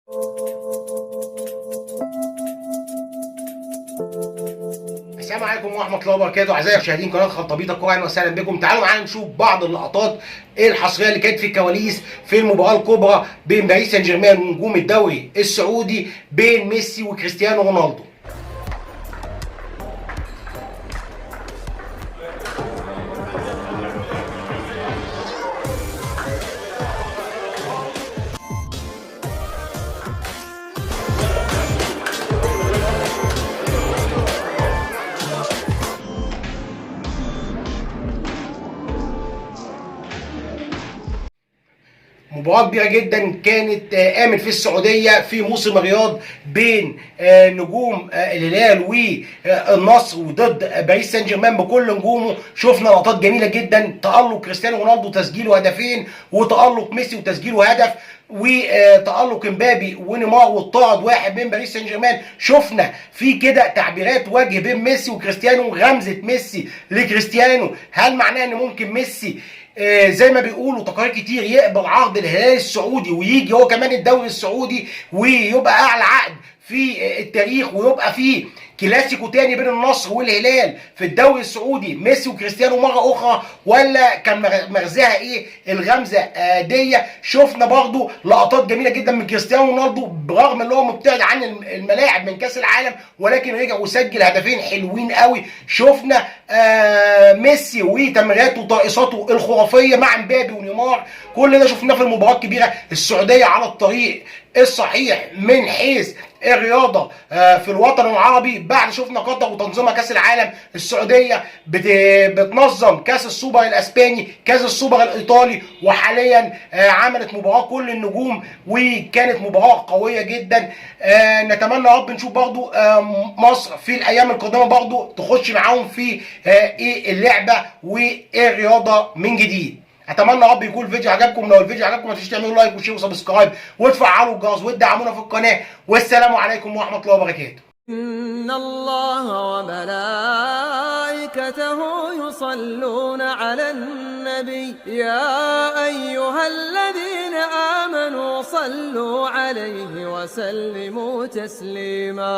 السلام عليكم ورحمه الله وبركاته. اعزائي مشاهدين قناه خطابيط الكوره، اهلا وسهلا بكم. تعالوا معانا نشوف بعض اللقطات الحصريه اللي كانت في الكواليس في المباراه الكبرى بين باريس سان جيرمان ونجوم الدوري السعودي بين ميسي وكريستيانو رونالدو. مباراة كبيرة جدا كانت قامت في السعودية في موسم الرياض بين نجوم الهلال والنصر وضد باريس سان جيرمان بكل نجومه. شفنا لقطات جميلة جدا، تألق كريستيانو رونالدو تسجيله هدفين، وتألق ميسي وتسجيله هدف، وتألق امبابي ونيمار والطرد واحد من باريس سان جيرمان. شفنا في كده تعبيرات وجه بين ميسي وكريستيانو، غمزة ميسي لكريستيانو. هل معناه ان ممكن ميسي زي ما بيقولوا تقارير كتير يقبل عرض الهلال السعودي ويجي هو كمان الدوري السعودي ويبقى اعلى عقد في التاريخ، ويبقى في كلاسيكو تاني بين النصر والهلال في الدوري السعودي ميسي وكريستيانو مره اخرى؟ ولا كان مغزاها ايه الغمزه دي؟ شفنا برضو لقطات جميله جدا من كريستيانو رونالدو برغم ان هو مبتعد عن الملاعب من كاس العالم، ولكن رجع وسجل هدفين حلوين قوي. شفنا ميسي وتمريراته وطائصاته الخرافيه مع امبابي ونيمار. كل ده شفناه في المباراه الكبيره. السعوديه على الطريق الصحيح من حيث الرياضه في الوطن العربي. بعد شفنا قطر وتنظيمها كاس العالم، السعوديه بتنظم كاس السوبر الاسباني، كاس السوبر الايطالي، وحاليا عملت مباراه كل النجوم وكانت مباراه قويه جدا. نتمنى يا رب نشوف برضو مصر في الايام القادمه برضو تخش معاهم في ايه اللعبه والرياضه من جديد. اتمنى يا رب يكون الفيديو عجبكم. لو الفيديو عجبكم ما تنسوش تعملوا لايك وشير وسبسكرايب وتفعلوا الجرس وتدعمونا في القناه. والسلام عليكم ورحمه الله وبركاته. إن الله وملائكته يصلون على النبي يا أيها الذين آمنوا صلوا عليه وسلموا تسليما.